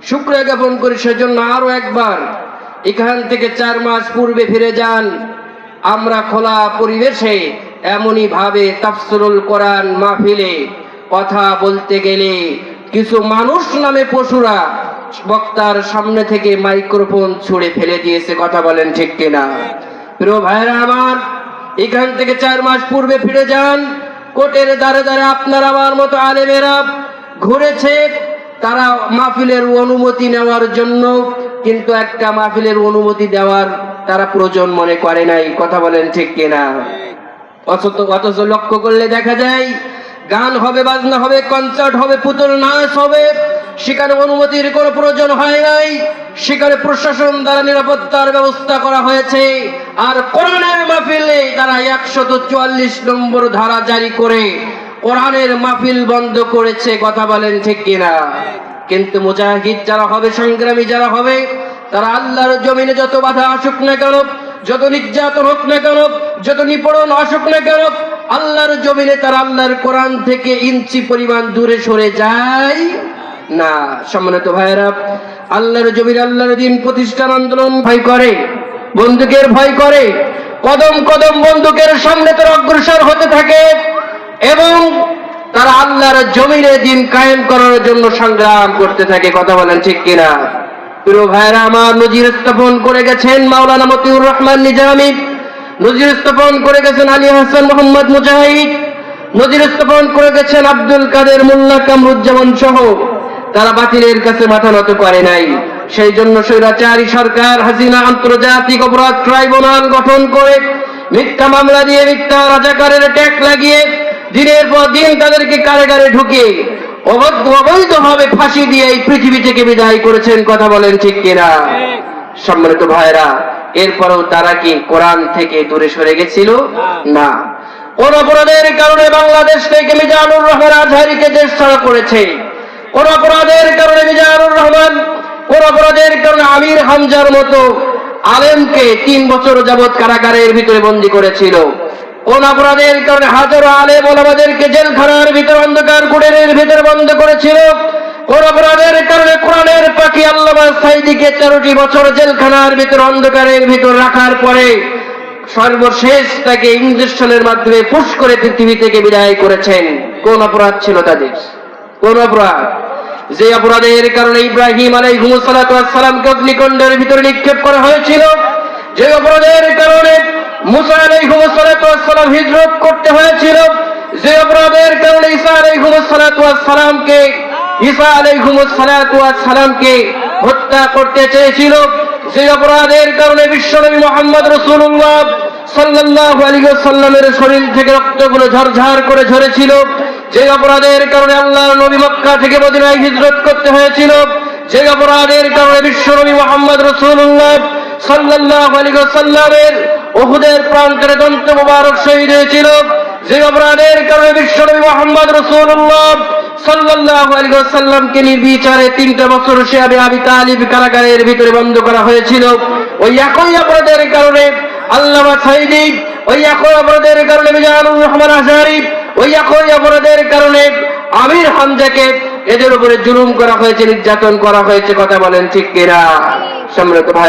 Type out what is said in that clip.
শুকরিয়া জ্ঞাপন করি সেজন্য আরো একবার এখান থেকে 4 মাস পূর্বে ফিরে যান। আমরা খোলা পরিবেশে এমনই ভাবে তাফসিরুল কোরআন মাহফিলে কথা বলতে গেলে কিছু মানুষ নামে পশুরা বক্তার সামনে থেকে মাইক্রোফোন ছুঁড়ে ফেলে দিয়েছে। কথা বলেন ঠিক কিনা? প্রিয় ভাইরা আমার, এখান থেকে 4 মাস পূর্বে ফিরে যান। কোর্টের দ্বারে দ্বারে আপনার আমার মতো আলেমেরা ঘুরেছে তারা মাহফিলের অনুমতি নেওয়ার জন্য, কিন্তু একটা মাহফিলের অনুমতি দেওয়ার তারা প্রয়োজন মনে করে নাই। কথা বলেন ঠিক কিনা? অথচ লক্ষ্য করলে দেখা যায় গান হবে, বাজনা হবে, কনসার্ট হবে, পুতুল নাচ হবে, সেখানে অনুমতির কোনো প্রয়োজন হয় নাই। সেখানে প্রশাসন দ্বারা নিরাপত্তার ব্যবস্থা করা হয়েছে। আর কোরআনের মাহফিলে তারা 144 নম্বর ধারা জারি করে কোরআনের মাহফিল বন্ধ করেছে। কথা বলেন ঠিক কিনা? কিন্তু মুজাহিদ যারা হবে, সংগ্রামী যারা হবে, তারা আল্লাহর জমিনে যত বাধা আসুক না কেন, যত নির্যাতন হোক না কেন, যত নিপীড়ন আসুক না কেন, আল্লাহর জমিনে তারা আল্লাহর কোরআন থেকে ইঞ্চি পরিমাণ দূরে সরে যায় না। সম্মানিত ভাইয়েরা, আল্লাহর জমিনে আল্লাহর দ্বীন প্রতিষ্ঠান আন্দোলন ভয় করে, বন্দুকের ভয় করে, কদম কদম বন্দুকের সামনে তারা অগ্রসর হতে থাকে এবং তারা আল্লাহর জমিনে দ্বীন কায়েম করার জন্য সংগ্রাম করতে থাকে। কথা বলেন ঠিক কিনা? প্রিয় ভাইরা আমার, নজির স্থাপন করে গেছেন মাওলানা মতিউর রহমান নিজামী, নজির স্থাপন করে গেছেন আলী হাসান মোহাম্মদ মুজাহিদ, নজির স্থাপন করে গেছেন আব্দুল কাদের মোল্লা কামরুজ্জামান সহ। তারা বাতিলের কাছে মাথা নত করে নাই। সেই জন্য স্বৈরাচারী সরকার হাসিনা আন্তর্জাতিক অপরাধ ট্রাইব্যুনাল গঠন করে মিথ্যা মামলা দিয়ে, মিথ্যা রাজাকারের ট্যাগ লাগিয়ে দিনের পর দিন তাদেরকে কারাগারে ঢুকিয়ে অবৈধভাবে ফাঁসি দিয়ে এই পৃথিবী থেকে বিদায় করেছেন। কথা বলেন ঠিক কিনা? সম্মানিত ভাইরা, এরপরেও তারা কি কোরআন থেকে দূরে সরে গেছিল? না। কোন অপরাধের কারণে বাংলাদেশ থেকে মিজানুর রহমান আজহারীকে দেশ ছাড়া করেছে, কোন অপরাধের কারণে মিজানুর রহমান, কোন অপরাধের কারণে আমির হামজার মতো আলেমকে 3 বছর যাবৎ কারাগারের ভিতরে বন্দী করেছিল, কোন অপরাধের কারণে হাজারো আলেম ওলামাদেরকে জেলখানার ভিতরে অন্ধকার কুঠেরের ভিতরে বন্ধ করেছিল, কোন অপরাধের কারণে কোরআনের পাখি আল্লামা সাঈদীকে 13টি বছর জেলখানার ভিতরে অন্ধকারের ভিতর রাখার পরে সর্বশেষ তাকে ইঞ্জেকশনের মাধ্যমে পুশ করে পৃথিবী থেকে বিদায় করেছেন। কোন অপরাধ ছিল তাদের? কোন অপরাধ? যে অপরাধের কারণে ইব্রাহিম আলাইহিস সালামকে অগ্নিকুণ্ডের ভিতরে নিক্ষেপ করা হয়েছিল, যে অপরাধের কারণে মুসা আলাইহিস সালাম হিজরত করতে হয়েছিল, যে অপরাধের কারণে ঈসা আলাইহিস সালামকে হত্যা করতে চেয়েছিল, যে অপরাধের কারণে বিশ্বনবী মুহাম্মদ রাসূলুল্লাহ সাল্লাল্লাহু আলাইহি ওয়াসাল্লামের শরীর থেকে রক্তগুলো ঝরঝর করে ঝরেছিল, যে অপরাধের কারণে আল্লাহর নবী মক্কা থেকে মদিনায় হিজরত করতে হয়েছিল, যে অপরাধের কারণে বিশ্বনবী মুহাম্মদ রাসূলুল্লাহ সাল্লাল্লাহু আলাইহি ওয়াসাল্লামের উহুদের প্রান্তরে দন্ত মোবারক শহীদ হয়েছিল, যে অপরাধের কারণে বিশ্বনবী মুহাম্মদ রাসূলুল্লাহ সাল্লাল্লাহু আলাইহি ওয়াসাল্লামকে নির্বিচারে 3টা বছর শিয়াবে আবি তালিব কারাগারের ভিতরে বন্ধ করা হয়েছিল, ওই একই অপরাধের কারণে আল্লামা সাঈদী, ওই একই অপরাধের কারণে মিজানুর রহমান আজহারী, ওই একই অপরাধের কারণে আমির হামজাকে এদের উপরে জুলুম করা হয়েছে, নির্যাতন করা হয়েছে। কথা বলেন ঠিক কিনা? সম্মানিত ভাই।